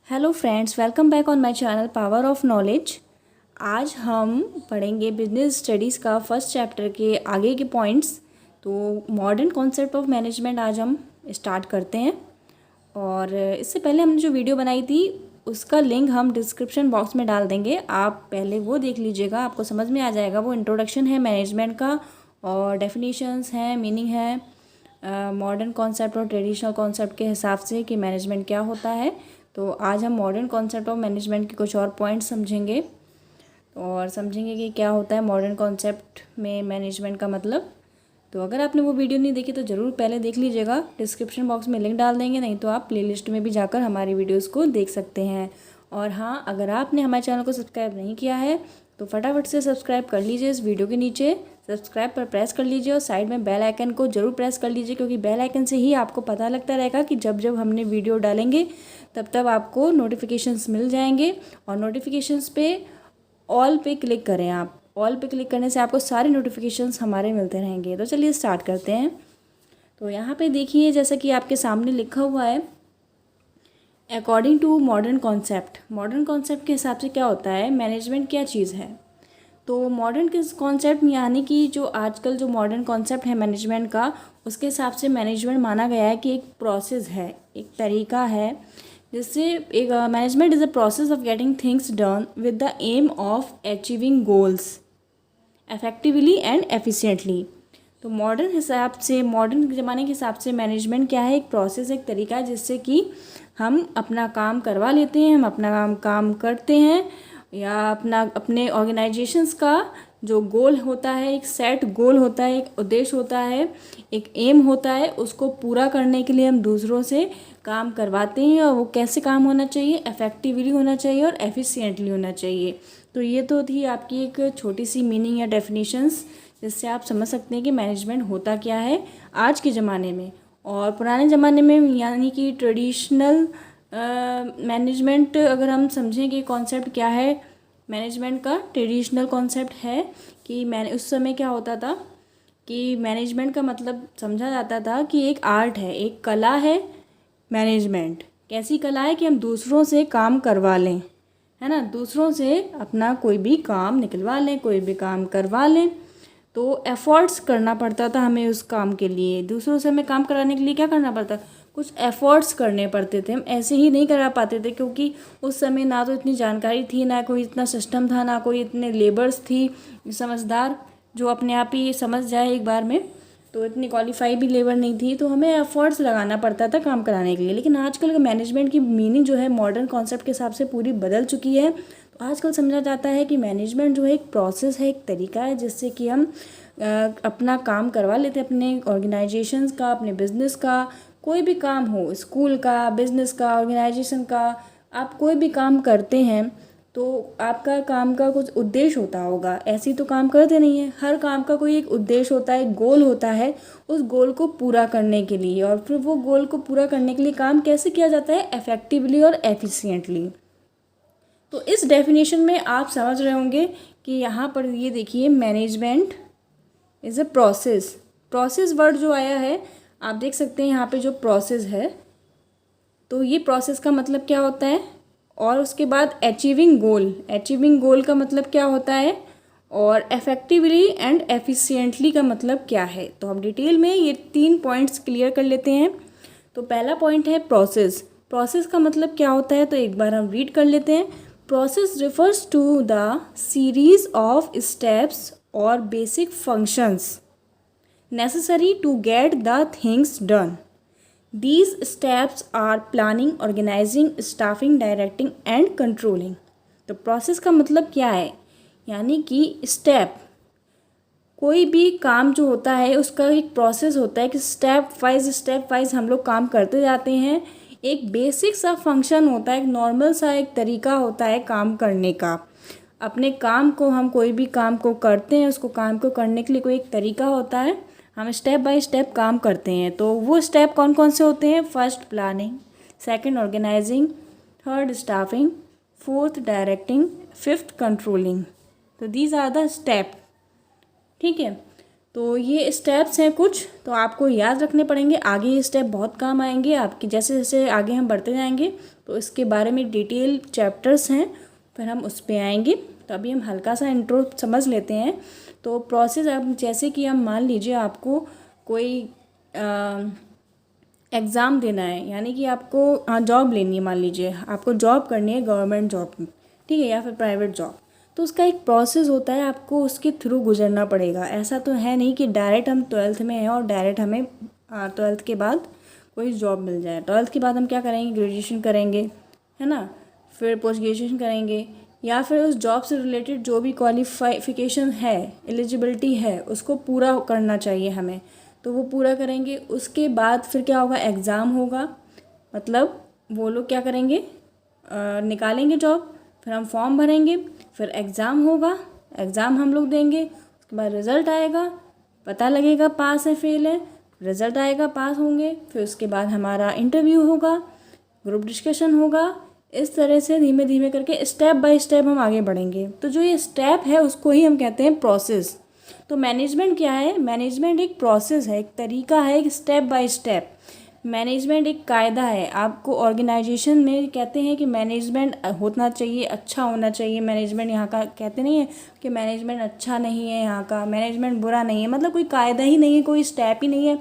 Hello friends, welcome back on my channel power of knowledge. आज हम पढ़ेंगे business studies का फर्स्ट चैप्टर के आगे के पॉइंट्स। तो मॉडर्न कॉन्सेप्ट ऑफ मैनेजमेंट आज हम स्टार्ट करते हैं। और इससे पहले हमने जो वीडियो बनाई थी उसका लिंक हम डिस्क्रिप्शन बॉक्स में डाल देंगे, आप पहले वो देख लीजिएगा, आपको समझ में आ जाएगा। वो इंट्रोडक्शन है मैनेजमेंट का और डेफिनेशंस हैं, मीनिंग है मॉडर्न कॉन्सेप्ट और ट्रेडिशनल कॉन्सेप्ट के हिसाब से कि मैनेजमेंट क्या होता है। तो आज हम मॉडर्न कॉन्सेप्ट ऑफ मैनेजमेंट के कुछ और पॉइंट्स समझेंगे और समझेंगे कि क्या होता है मॉडर्न कॉन्सेप्ट में मैनेजमेंट का मतलब। तो अगर आपने वो वीडियो नहीं देखी तो ज़रूर पहले देख लीजिएगा, डिस्क्रिप्शन बॉक्स में लिंक डाल देंगे, नहीं तो आप प्लेलिस्ट में भी जाकर हमारी वीडियोस को देख सकते हैं। और हाँ, अगर आपने हमारे चैनल को सब्सक्राइब नहीं किया है तो फटाफट से सब्सक्राइब कर लीजिए। इस वीडियो के नीचे सब्सक्राइब पर प्रेस कर लीजिए और साइड में बेल आइकन को ज़रूर प्रेस कर लीजिए, क्योंकि बेल आइकन से ही आपको पता लगता रहेगा कि जब जब हमने वीडियो डालेंगे तब तब आपको नोटिफिकेशंस मिल जाएंगे। और नोटिफिकेशंस पे ऑल पे क्लिक करें आप, ऑल पे क्लिक करने से आपको सारे नोटिफिकेशंस हमारे मिलते रहेंगे। तो चलिए स्टार्ट करते हैं। तो यहाँ पे देखिए, जैसा कि आपके सामने लिखा हुआ है, according to modern concept. Modern concept के हिसाब से क्या होता है, मैनेजमेंट क्या चीज़ है। तो मॉडर्न किस कॉन्सेप्ट यानी कि जो आजकल जो मॉडर्न कॉन्सेप्ट है मैनेजमेंट का, उसके हिसाब से मैनेजमेंट माना गया है कि एक प्रोसेस है, एक तरीका है जिससे एक management is a process of getting things done with the aim of achieving goals effectively and efficiently. तो मॉडर्न हिसाब से, मॉडर्न ज़माने के हिसाब से मैनेजमेंट क्या है, एक प्रोसेस, एक तरीका है जिससे कि हम अपना काम करवा लेते हैं, हम अपना काम करते हैं, या अपने ऑर्गेनाइजेशंस का जो गोल होता है, एक सेट गोल होता है, एक उद्देश्य होता है, एक एम होता है, उसको पूरा करने के लिए हम दूसरों से काम करवाते हैं। और वो कैसे काम होना चाहिए, इफेक्टिवली होना चाहिए और एफिशिएंटली होना चाहिए। तो ये तो थी आपकी एक छोटी सी मीनिंग या डेफिनेशंस, जिससे आप समझ सकते हैं कि मैनेजमेंट होता क्या है आज के ज़माने में। और पुराने ज़माने में यानी कि ट्रेडिशनल मैनेजमेंट अगर हम समझें कि कॉन्सेप्ट क्या है मैनेजमेंट का, ट्रेडिशनल कॉन्सेप्ट है कि मैंने उस समय क्या होता था कि मैनेजमेंट का मतलब समझा जाता था कि एक आर्ट है, एक कला है। मैनेजमेंट कैसी कला है कि हम दूसरों से काम करवा लें, है ना, दूसरों से अपना कोई भी काम निकलवा लें, कोई भी काम करवा लें। तो एफ़र्ट्स करना पड़ता था हमें उस काम के लिए, दूसरों से हमें काम कराने के लिए क्या करना पड़ता, कुछ एफ़र्ट्स करने पड़ते थे। हम ऐसे ही नहीं करा पाते थे, क्योंकि उस समय ना तो इतनी जानकारी थी, ना कोई इतना सिस्टम था, ना कोई इतने लेबर्स थी समझदार जो अपने आप ही समझ जाए एक बार में। तो इतनी क्वालिफाई भी लेबर नहीं थी, तो हमें एफ़र्ट्स लगाना पड़ता था काम कराने के लिए। लेकिन आजकल का मैनेजमेंट की मीनिंग जो है मॉडर्न कॉन्सेप्ट के हिसाब से पूरी बदल चुकी है। तो आजकल समझा जाता है कि मैनेजमेंट जो है एक प्रोसेस है, एक तरीका है जिससे कि हम अपना काम करवा लेते हैं, अपने ऑर्गेनाइजेशंस का, अपने बिजनेस का, कोई भी काम हो, स्कूल का, बिजनेस का, ऑर्गेनाइजेशन का, आप कोई भी काम करते हैं तो आपका काम का कुछ उद्देश्य होता होगा। ऐसे ही तो काम करते नहीं है, हर काम का कोई एक उद्देश्य होता है, एक गोल होता है, उस गोल को पूरा करने के लिए। और फिर वो गोल को पूरा करने के लिए काम कैसे किया जाता है, इफेक्टिवली और एफिशिएंटली। तो इस डेफिनेशन में आप समझ रहे होंगे कि यहाँ पर ये देखिए, management is a process. Process word जो आया है, आप देख सकते हैं यहाँ पे जो प्रोसेस है, तो ये प्रोसेस का मतलब क्या होता है। और उसके बाद अचीविंग गोल, अचीविंग गोल का मतलब क्या होता है, और इफेक्टिवली एंड एफिशिएंटली का मतलब क्या है। तो हम डिटेल में ये 3 पॉइंट्स क्लियर कर लेते हैं। तो पहला पॉइंट है प्रोसेस। प्रोसेस का मतलब क्या होता है, तो एक बार हम रीड कर लेते हैं। Process refers to the series of steps और basic functions necessary to get the things done. These steps are planning, organizing, staffing, directing and controlling. तो प्रोसेस का मतलब क्या है, यानी कि स्टेप, कोई भी काम जो होता है उसका एक प्रोसेस होता है कि स्टेप वाइज हम लोग काम करते जाते हैं। एक बेसिक सा फंक्शन होता है, एक नॉर्मल सा एक तरीका होता है काम करने का। अपने काम को, हम कोई भी काम को करते हैं, उसको काम को करने के लिए कोई एक तरीका होता है, हम स्टेप बाय स्टेप काम करते हैं। तो वो स्टेप कौन कौन से होते हैं, first planning, second organising, third staffing, fourth directing, fifth controlling. तो दीज आर द स्टेप, ठीक है। तो ये स्टेप्स हैं कुछ, तो आपको याद रखने पड़ेंगे, आगे ये स्टेप बहुत काम आएंगे आपकी, जैसे जैसे आगे हम बढ़ते जाएंगे तो इसके बारे में डिटेल चैप्टर्स हैं, फिर हम उस पर आएंगे। तो अभी हम हल्का सा इंट्रो समझ लेते हैं। तो प्रोसेस, अब जैसे कि हम मान लीजिए आपको कोई एग्ज़ाम देना है, यानी कि आपको जॉब लेनी है, मान लीजिए आपको जॉब करनी है गवर्नमेंट जॉब, ठीक है, या फिर प्राइवेट जॉब। तो उसका एक प्रोसेस होता है, आपको उसके थ्रू गुजरना पड़ेगा। ऐसा तो है नहीं कि डायरेक्ट हम 12th में हैं और डायरेक्ट हमें 12th के बाद कोई जॉब मिल जाए। 12th के बाद हम क्या करेंगे, ग्रेजुएशन करेंगे, है ना, फिर पोस्ट ग्रेजुएशन करेंगे, या फिर उस जॉब से रिलेटेड जो भी क्वालिफिकेशन है, एलिजिबिलिटी है, उसको पूरा करना चाहिए हमें, तो वो पूरा करेंगे। उसके बाद फिर क्या होगा, एग्ज़ाम होगा, मतलब वो लोग क्या करेंगे, निकालेंगे जॉब, फिर हम फॉर्म भरेंगे, फिर एग्ज़ाम होगा, एग्ज़ाम हम लोग देंगे, उसके बाद रिज़ल्ट आएगा, पता लगेगा पास है फेल है, रिज़ल्ट आएगा, पास होंगे, फिर उसके बाद हमारा इंटरव्यू होगा, ग्रुप डिस्कशन होगा। इस तरह से धीमे धीमे करके स्टेप बाय स्टेप हम आगे बढ़ेंगे। तो जो ये स्टेप है उसको ही हम कहते हैं प्रोसेस। तो मैनेजमेंट क्या है, मैनेजमेंट एक प्रोसेस है, एक तरीका है, एक स्टेप बाय स्टेप। मैनेजमेंट एक कायदा है। आपको ऑर्गेनाइजेशन में कहते हैं कि मैनेजमेंट होना चाहिए, अच्छा होना चाहिए मैनेजमेंट। यहाँ का कहते नहीं है कि मैनेजमेंट अच्छा नहीं है, यहाँ का मैनेजमेंट बुरा नहीं है, मतलब कोई कायदा ही नहीं है, कोई स्टेप ही नहीं है,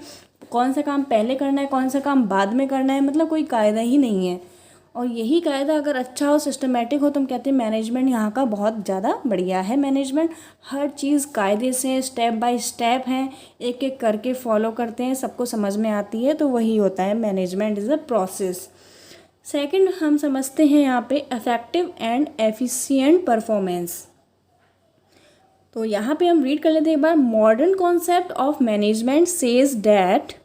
कौन सा काम पहले करना है, कौन सा काम बाद में करना है, मतलब कोई कायदा ही नहीं है। और यही कायदा अगर अच्छा हो, सिस्टमेटिक हो, तो हम कहते हैं मैनेजमेंट यहाँ का बहुत ज़्यादा बढ़िया है। मैनेजमेंट हर चीज़ कायदे से स्टेप बाय स्टेप हैं, एक एक करके फॉलो करते हैं, सबको समझ में आती है, तो वही होता है management is a process. Second हम समझते हैं यहाँ पे इफेक्टिव एंड एफिशिएंट परफॉर्मेंस। तो यहाँ पे हम रीड कर लेते हैं एक बार। Modern concept of management says that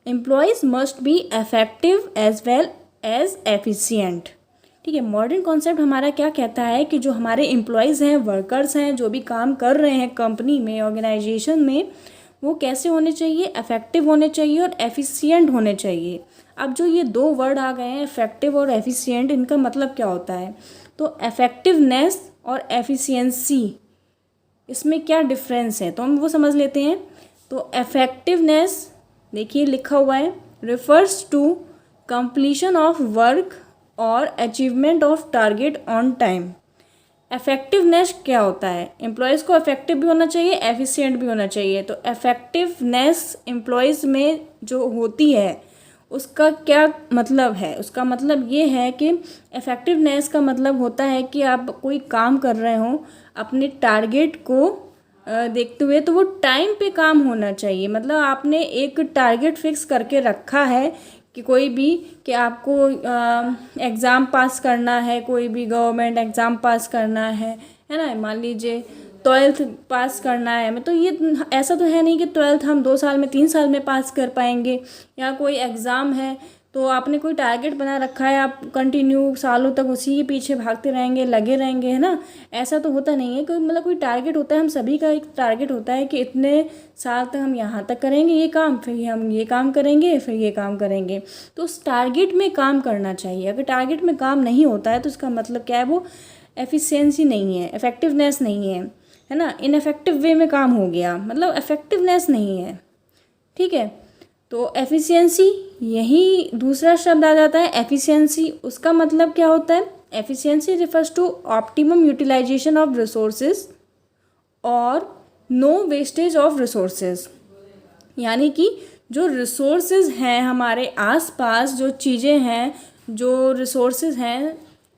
employees must be effective as well as efficient. ठीक है, मॉडर्न कॉन्सेप्ट हमारा क्या कहता है कि जो हमारे एम्प्लॉयज़ हैं, वर्कर्स हैं, जो भी काम कर रहे हैं कंपनी में, ऑर्गेनाइजेशन में, वो कैसे होने चाहिए, इफेक्टिव होने चाहिए और एफिशिएंट होने चाहिए। अब जो ये दो वर्ड आ गए हैं, इफेक्टिव और एफिशिएंट, इनका मतलब क्या होता है? तो इफेक्टिवनेस और एफिशिएंसी, इसमें क्या डिफरेंस है, तो हम वो समझ लेते हैं। तो इफेक्टिवनेस देखिए लिखा हुआ है, refers to completion of work और achievement of target on time. Effectiveness क्या होता है? एम्प्लॉयज़ को इफेक्टिव भी होना चाहिए, एफिशिएंट भी होना चाहिए। तो इफेक्टिवनेस एम्प्लॉयज़ में जो होती है उसका क्या मतलब है? उसका मतलब ये है कि इफेक्टिवनेस का मतलब होता है कि आप कोई काम कर रहे हो अपने टारगेट को देखते हुए, तो वो टाइम पे काम होना चाहिए। मतलब आपने एक टारगेट फिक्स करके रखा है कि कोई भी, कि आपको एग्ज़ाम पास करना है, कोई भी गवर्नमेंट एग्ज़ाम पास करना है ना, मान लीजिए 12th पास करना है। तो ये ऐसा तो है नहीं कि 12th हम 2 साल में 3 साल में पास कर पाएंगे, या कोई एग्ज़ाम है तो आपने कोई टारगेट बना रखा है, आप कंटिन्यू सालों तक उसी के पीछे भागते रहेंगे, लगे रहेंगे, है ना। ऐसा तो होता नहीं है, कोई मतलब कोई टारगेट होता है, हम सभी का एक टारगेट होता है कि इतने साल तक हम यहाँ तक करेंगे ये काम, फिर हम ये काम करेंगे, फिर ये काम करेंगे। तो उस टारगेट में काम करना चाहिए। अगर टारगेट में काम नहीं होता है तो इसका मतलब क्या है, वो एफिशिएंसी नहीं है, इफेक्टिवनेस नहीं है ना, इनफेक्टिव वे में काम हो गया, मतलब इफेक्टिवनेस नहीं है। ठीक है, तो एफिशिएंसी, यही दूसरा शब्द आ जाता है एफिशिएंसी। उसका मतलब क्या होता है? Efficiency refers to optimum utilisation of resources और नो वेस्टेज ऑफ रिसोर्सेज। यानी कि जो रिसोर्सेज हैं हमारे आसपास, जो चीज़ें हैं, जो रिसोर्सेज हैं,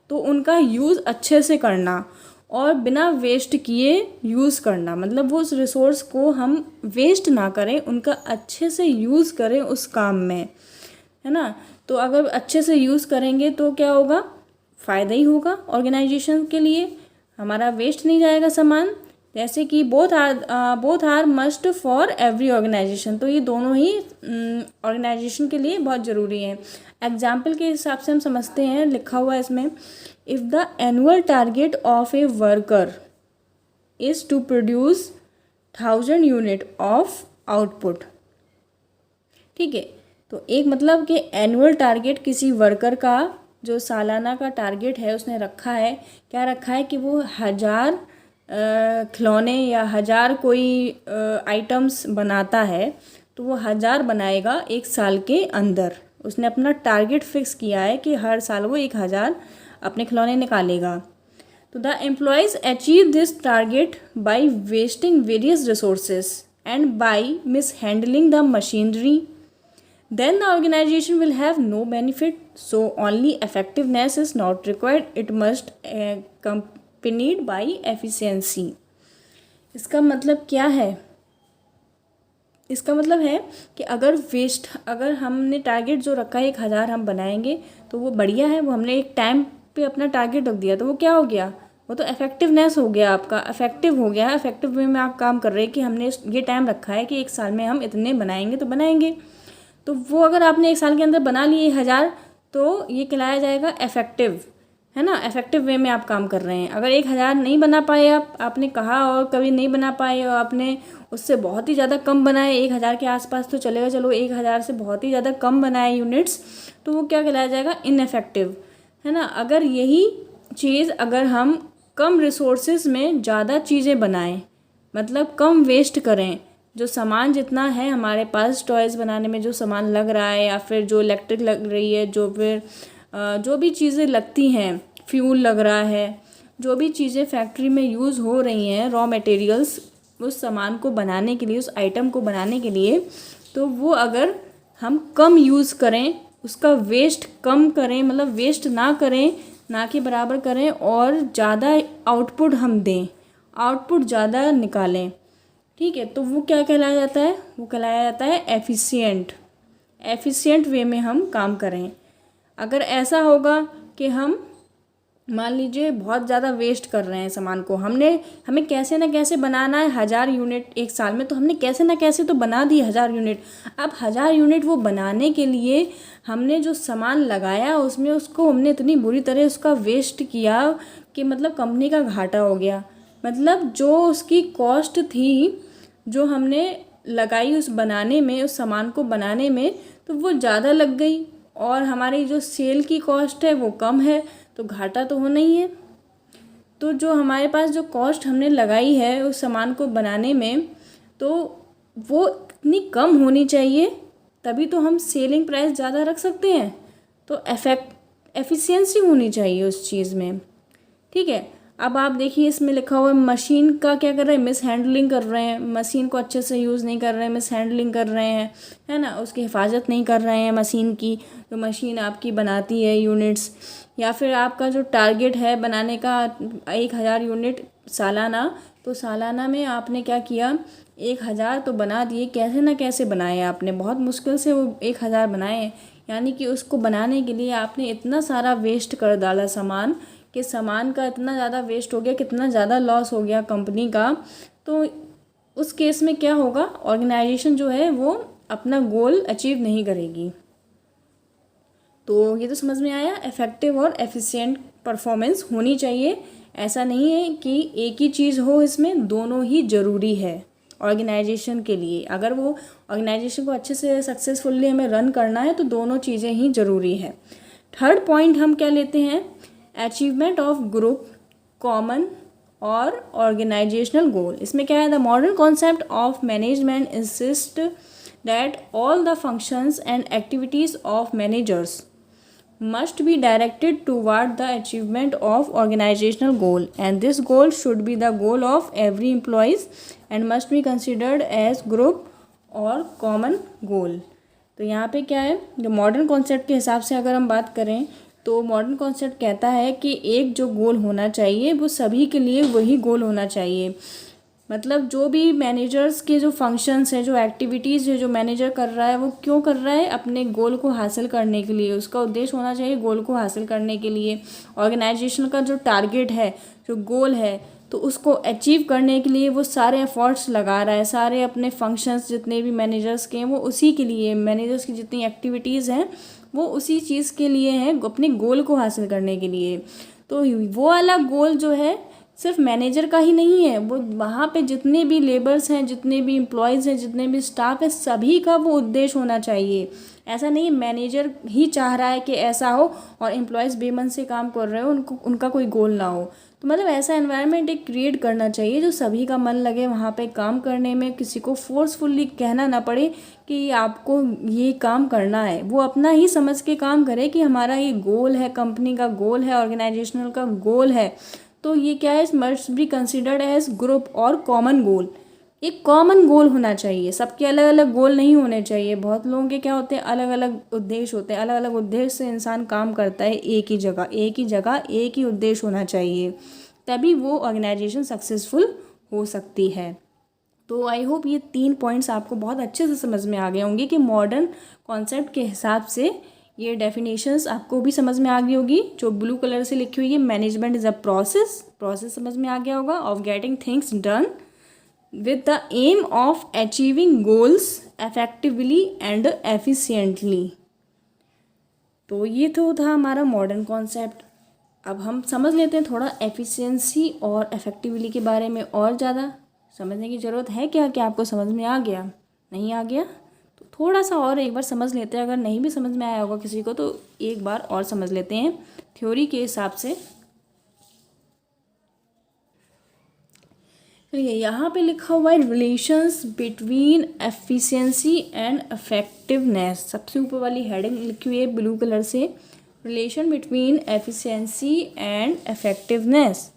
तो उनका यूज़ अच्छे से करना और बिना वेस्ट किए यूज़ करना। मतलब वो उस रिसोर्स को हम वेस्ट ना करें, उनका अच्छे से यूज़ करें उस काम में, है ना। तो अगर अच्छे से यूज़ करेंगे तो क्या होगा, फ़ायदा ही ऑर्गेनाइजेशन के लिए, हमारा वेस्ट नहीं जाएगा सामान। जैसे कि both are must for every organisation, तो ये दोनों ही ऑर्गेनाइजेशन के लिए बहुत ज़रूरी है। एग्जाम्पल के हिसाब से हम समझते हैं, लिखा हुआ है इसमें, if the annual target of a worker is to produce 1000 unit of output. ठीक है, तो एक मतलब कि एनुअल टारगेट किसी वर्कर का, जो सालाना का टारगेट है उसने रखा है, क्या रखा है कि वो 1000 खिलौने या 1000 कोई आइटम्स बनाता है, तो वो 1000 बनाएगा एक साल के अंदर। उसने अपना टारगेट फिक्स किया है कि हर साल वो 1000 अपने खिलौने निकालेगा। तो the employees achieve this target by wasting various resources and by mishandling the machinery, then the organization will have no benefit. So only effectiveness is not required, it must accompanied by efficiency. इसका मतलब क्या है? इसका मतलब है कि अगर हमने टारगेट जो रखा है 1000 हम बनाएंगे तो वो बढ़िया है, वो हमने एक टाइम पे अपना टारगेट रख दिया तो वो क्या हो गया, वो तो इफेक्टिवनेस हो गया, आपका इफेक्टिव हो गया, इफेक्टिव वे में आप काम कर रहे हैं कि हमने ये टाइम रखा है कि 1 साल में हम इतने बनाएंगे तो बनाएंगे। तो वो अगर आपने 1 साल के अंदर बना लिए 1000 तो ये कहलाया जाएगा इफेक्टिव, है ना, इफेक्टिव वे में आप काम कर रहे हैं। अगर 1000 नहीं बना पाए आपने कहा और कभी नहीं बना पाए और आपने उससे बहुत ही ज़्यादा कम बनाए, 1000 के आसपास तो चलेगा, चलो 1000 से बहुत ही ज़्यादा कम बनाए यूनिट्स, तो वो क्या कहलाया जाएगा, इनइफेक्टिव, है ना। अगर यही चीज़ अगर हम कम रिसोर्सेज में ज़्यादा चीज़ें बनाएं, मतलब कम वेस्ट करें, जो सामान जितना है हमारे पास टॉयज़ बनाने में जो सामान लग रहा है या फिर जो इलेक्ट्रिक लग रही है, जो भी चीज़ें लगती हैं, फ्यूल लग रहा है, जो भी चीज़ें फैक्ट्री में यूज़ हो रही हैं, रॉ मटेरियल्स उस सामान को बनाने के लिए, उस आइटम को बनाने के लिए, तो वो अगर हम कम यूज़ करें, उसका वेस्ट कम करें, मतलब वेस्ट ना करें, ना कि बराबर करें, और ज़्यादा आउटपुट हम दें, आउटपुट ज़्यादा निकालें, ठीक है, तो वो क्या कहलाया जाता है, वो कहलाया जाता है एफिशिएंट वे में हम काम करें। अगर ऐसा होगा कि हम मान लीजिए बहुत ज़्यादा वेस्ट कर रहे हैं सामान को, हमें कैसे ना कैसे बनाना है 1000 यूनिट 1 साल में, तो हमने कैसे ना कैसे तो बना दी 1000 यूनिट। अब 1000 यूनिट वो बनाने के लिए हमने जो सामान लगाया उसमें उसको हमने इतनी बुरी तरह उसका वेस्ट किया कि मतलब कंपनी का घाटा हो गया। मतलब जो उसकी कॉस्ट थी, जो हमने लगाई उस बनाने में, उस सामान को बनाने में, तो वो ज़्यादा लग गई और हमारी जो सेल की कॉस्ट है वो कम है, तो घाटा तो होना ही है। तो जो हमारे पास जो कॉस्ट हमने लगाई है उस सामान को बनाने में, तो वो इतनी कम होनी चाहिए, तभी तो हम सेलिंग प्राइस ज़्यादा रख सकते हैं। तो एफिशिएंसी होनी चाहिए उस चीज़ में, ठीक है। अब आप देखिए इसमें लिखा हुआ है मशीन का क्या कर रहे हैं, मिस हैंडलिंग कर रहे हैं, मशीन को अच्छे से यूज़ नहीं कर रहे हैं, मिस हैंडलिंग कर रहे हैं, है ना, उसकी हिफाजत नहीं कर रहे हैं मशीन की, जो मशीन आपकी बनाती है यूनिट्स। या फिर आपका जो टारगेट है बनाने का 1000 यूनिट सालाना, तो सालाना में आपने क्या किया, 1000 तो बना दिए, कैसे ना कैसे बनाए आपने, बहुत मुश्किल से वो 1000 बनाए, यानी कि उसको बनाने के लिए आपने इतना सारा वेस्ट कर डाला सामान, कि सामान का इतना ज़्यादा वेस्ट हो गया, कितना ज़्यादा लॉस हो गया कंपनी का। तो उस केस में क्या होगा, ऑर्गेनाइजेशन जो है वो अपना गोल अचीव नहीं करेगी। तो ये तो समझ में आया, इफेक्टिव और एफिशिएंट परफॉर्मेंस होनी चाहिए। ऐसा नहीं है कि एक ही चीज़ हो, इसमें दोनों ही ज़रूरी है ऑर्गेनाइजेशन के लिए। अगर वो ऑर्गेनाइजेशन को अच्छे से सक्सेसफुली हमें रन करना है तो दोनों चीज़ें ही ज़रूरी है। थर्ड पॉइंट हम क्या लेते हैं, अचीवमेंट ऑफ ग्रुप, कॉमन और ऑर्गेनाइजेशनल गोल। इसमें क्या है, the modern concept of management insist that all the functions and activities of managers must be directed toward the achievement of organizational goal, and this goal should be the goal of every employees and must be considered as group or common goal। तो यहाँ पे क्या है, जो modern concept के हिसाब से अगर हम बात करें तो मॉडर्न कॉन्सेप्ट कहता है कि एक जो गोल होना चाहिए वो सभी के लिए वही गोल होना चाहिए। मतलब जो भी मैनेजर्स के जो फंक्शंस है, जो एक्टिविटीज़ है, जो मैनेजर कर रहा है वो क्यों कर रहा है, अपने गोल को हासिल करने के लिए, उसका उद्देश्य होना चाहिए गोल को हासिल करने के लिए। ऑर्गेनाइजेशन का जो टारगेट है, जो गोल है, तो उसको अचीव करने के लिए वो सारे एफर्ट्स लगा रहा है, सारे अपने फंक्शंस जितने भी मैनेजर्स के हैं वो उसी के लिए, मैनेजर्स की जितनी एक्टिविटीज़ हैं वो उसी चीज़ के लिए हैं, अपने गोल को हासिल करने के लिए। तो वो वाला गोल जो है सिर्फ मैनेजर का ही नहीं है, वो वहाँ पे जितने भी लेबर्स हैं, जितने भी एम्प्लॉयज़ हैं, जितने भी स्टाफ है, सभी का वो उद्देश्य होना चाहिए, ऐसा नहीं मैनेजर ही चाह रहा है कि ऐसा हो और एम्प्लॉयज़ बेमन से काम कर रहे हो, उनका कोई गोल ना हो। तो मतलब ऐसा एनवायरनमेंट एक क्रिएट करना चाहिए जो सभी का मन लगे वहाँ पे काम करने में, किसी को फोर्सफुली कहना ना पड़े कि आपको ये काम करना है। वो अपना ही समझ के काम करे कि हमारा ये गोल है, कंपनी का गोल है, ऑर्गेनाइजेशनल का गोल है। तो ये क्या है, must be considered age group और कॉमन गोल। एक कॉमन गोल होना चाहिए, सबके अलग अलग गोल नहीं होने चाहिए। बहुत लोगों के क्या होते हैं, अलग अलग उद्देश्य होते हैं, अलग अलग उद्देश्य से इंसान काम करता है। एक ही जगह एक ही उद्देश्य होना चाहिए, तभी वो ऑर्गेनाइजेशन सक्सेसफुल हो सकती है। तो आई होप ये 3 पॉइंट्स आपको बहुत अच्छे से समझ में आ गए होंगे कि मॉडर्न कॉन्सेप्ट के हिसाब से ये डेफिनेशंस आपको भी समझ में आ गई होगी। जो ब्लू कलर से लिखी हुई है, मैनेजमेंट इज़ अ प्रोसेस समझ में आ गया होगा of getting things done with the aim of achieving goals effectively and efficiently। तो ये तो था हमारा मॉडर्न कॉन्सेप्ट। अब हम समझ लेते हैं थोड़ा एफिशिएंसी और इफेक्टिवली के बारे में। और ज़्यादा समझने की ज़रूरत है क्या, आपको समझ में आ गया? नहीं आ गया तो थोड़ा सा और एक बार समझ लेते हैं। अगर नहीं भी समझ में आया होगा किसी को तो एक बार और समझ लेते हैं थ्योरी के हिसाब से। यहाँ पे लिखा हुआ है relations between efficiency and effectiveness. सबसे ऊपर वाली हेडिंग लिखी हुई है ब्लू कलर से, relation between efficiency and effectiveness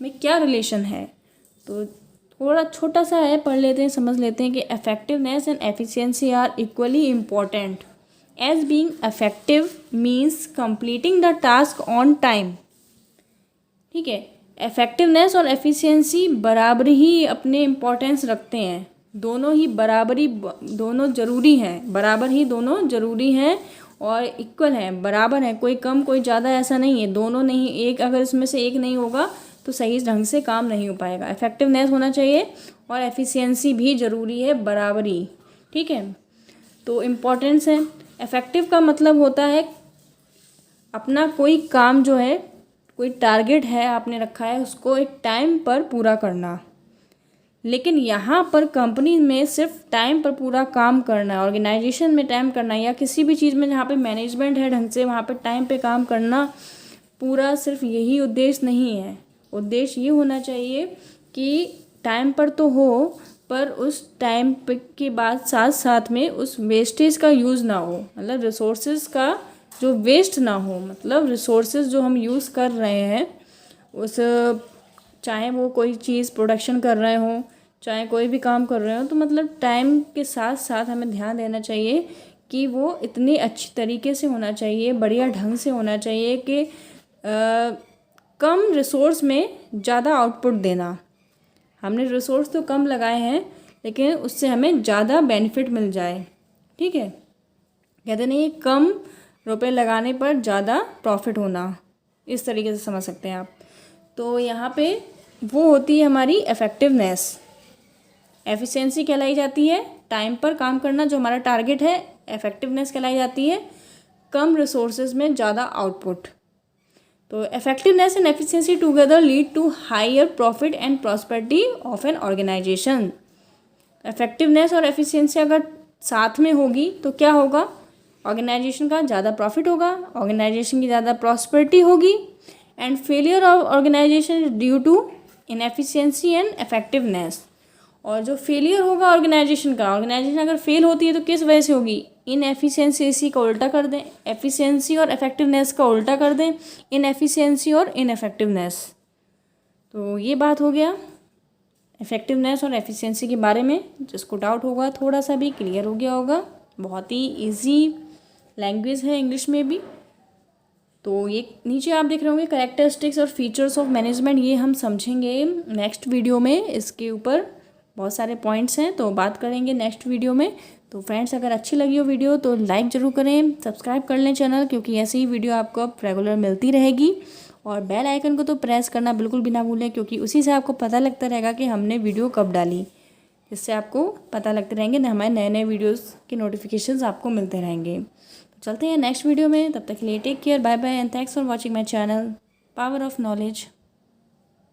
में क्या रिलेशन है। तो थोड़ा छोटा सा है, पढ़ लेते हैं, समझ लेते हैं कि effectiveness and efficiency are equally important as being effective means completing the task on time. ठीक है, इफेक्टिवनेस और एफिशिएंसी बराबरी ही अपने इम्पोर्टेंस रखते हैं। दोनों ही दोनों ज़रूरी हैं, बराबर ही दोनों ज़रूरी हैं और इक्वल हैं, बराबर हैं, कोई कम कोई ज़्यादा ऐसा नहीं है। दोनों नहीं, एक अगर इसमें से एक नहीं होगा तो सही ढंग से काम नहीं हो पाएगा। इफेक्टिवनेस होना चाहिए और एफिशिएंसी भी ज़रूरी है, बराबरी। ठीक है, तो इम्पोर्टेंस है। इफेक्टिव का मतलब होता है अपना कोई काम जो है, कोई टारगेट है आपने रखा है, उसको एक टाइम पर पूरा करना। लेकिन यहाँ पर कंपनी में सिर्फ टाइम पर पूरा काम करना है, ऑर्गेनाइजेशन में टाइम करना, या किसी भी चीज़ में जहाँ पे मैनेजमेंट है ढंग से वहाँ पे टाइम पे काम करना, पूरा सिर्फ यही उद्देश्य नहीं है। उद्देश्य ये होना चाहिए कि टाइम पर तो हो, पर उस टाइम के बाद साथ साथ में उस वेस्टेज का यूज़ ना हो, मतलब रिसोर्सेज का जो वेस्ट ना हो। मतलब रिसोर्सेज जो हम यूज़ कर रहे हैं उस, चाहे वो कोई चीज़ प्रोडक्शन कर रहे हों, चाहे कोई भी काम कर रहे हो, तो मतलब टाइम के साथ साथ हमें ध्यान देना चाहिए कि वो इतनी अच्छी तरीके से होना चाहिए, बढ़िया ढंग से होना चाहिए कि कम रिसोर्स में ज़्यादा आउटपुट देना। हमने रिसोर्स तो कम लगाए हैं लेकिन उससे हमें ज़्यादा बेनिफिट मिल जाए। ठीक है, कहते नहीं कम रुपए लगाने पर ज़्यादा प्रॉफिट होना, इस तरीके से समझ सकते हैं आप। तो यहाँ पे वो होती है हमारी इफ़ेक्टिवनेस। एफिशिएंसी कहलाई जाती है टाइम पर काम करना जो हमारा टारगेट है। इफेक्टिवनेस कहलाई जाती है कम रिसोर्सेज में ज़्यादा आउटपुट। तो effectiveness and efficiency together lead to higher profit and prosperity of an organisation. Effectiveness और एफिशिएंसी अगर साथ में होगी तो क्या होगा, ऑर्गेनाइजेशन का ज़्यादा प्रॉफिट होगा, ऑर्गेनाइजेशन की ज़्यादा प्रॉस्पेरिटी होगी। And failure of organisation is due to inefficiency and effectiveness. और जो फेलियर होगा ऑर्गेनाइजेशन का, ऑर्गेनाइजेशन अगर फेल होती है तो किस वजह से होगी, इनएफिशिएंसी। इसी का उल्टा कर दें, एफिशिएंसी और इफेक्टिवनेस का उल्टा कर दें, इनएफिशिएंसी और इनइफेक्टिवनेस। तो ये बात हो गया इफेक्टिवनेस और एफिशिएंसी के बारे में। जिसको डाउट होगा थोड़ा सा भी क्लियर हो गया होगा। बहुत ही इजी लैंग्वेज है इंग्लिश में भी। तो ये नीचे आप देख रहे होंगे कैरेक्टरिस्टिक्स और फीचर्स ऑफ मैनेजमेंट, ये हम समझेंगे नेक्स्ट वीडियो में। इसके ऊपर बहुत सारे पॉइंट्स हैं तो बात करेंगे नेक्स्ट वीडियो में। तो फ्रेंड्स अगर अच्छी लगी हो वीडियो तो लाइक ज़रूर करें, सब्सक्राइब कर लें चैनल, क्योंकि ऐसी ही वीडियो आपको अब रेगुलर मिलती रहेगी। और बेल आइकन को तो प्रेस करना बिल्कुल भी ना भूलें, क्योंकि उसी से आपको पता लगता रहेगा कि हमने वीडियो कब डाली। इससे आपको पता लगते रहेंगे ना, हमारे नए नए वीडियोस के नोटिफिकेशंस आपको मिलते रहेंगे। तो चलते हैं नेक्स्ट वीडियो में, तब तक के लिए take care, bye bye and thanks for watching my channel power of knowledge.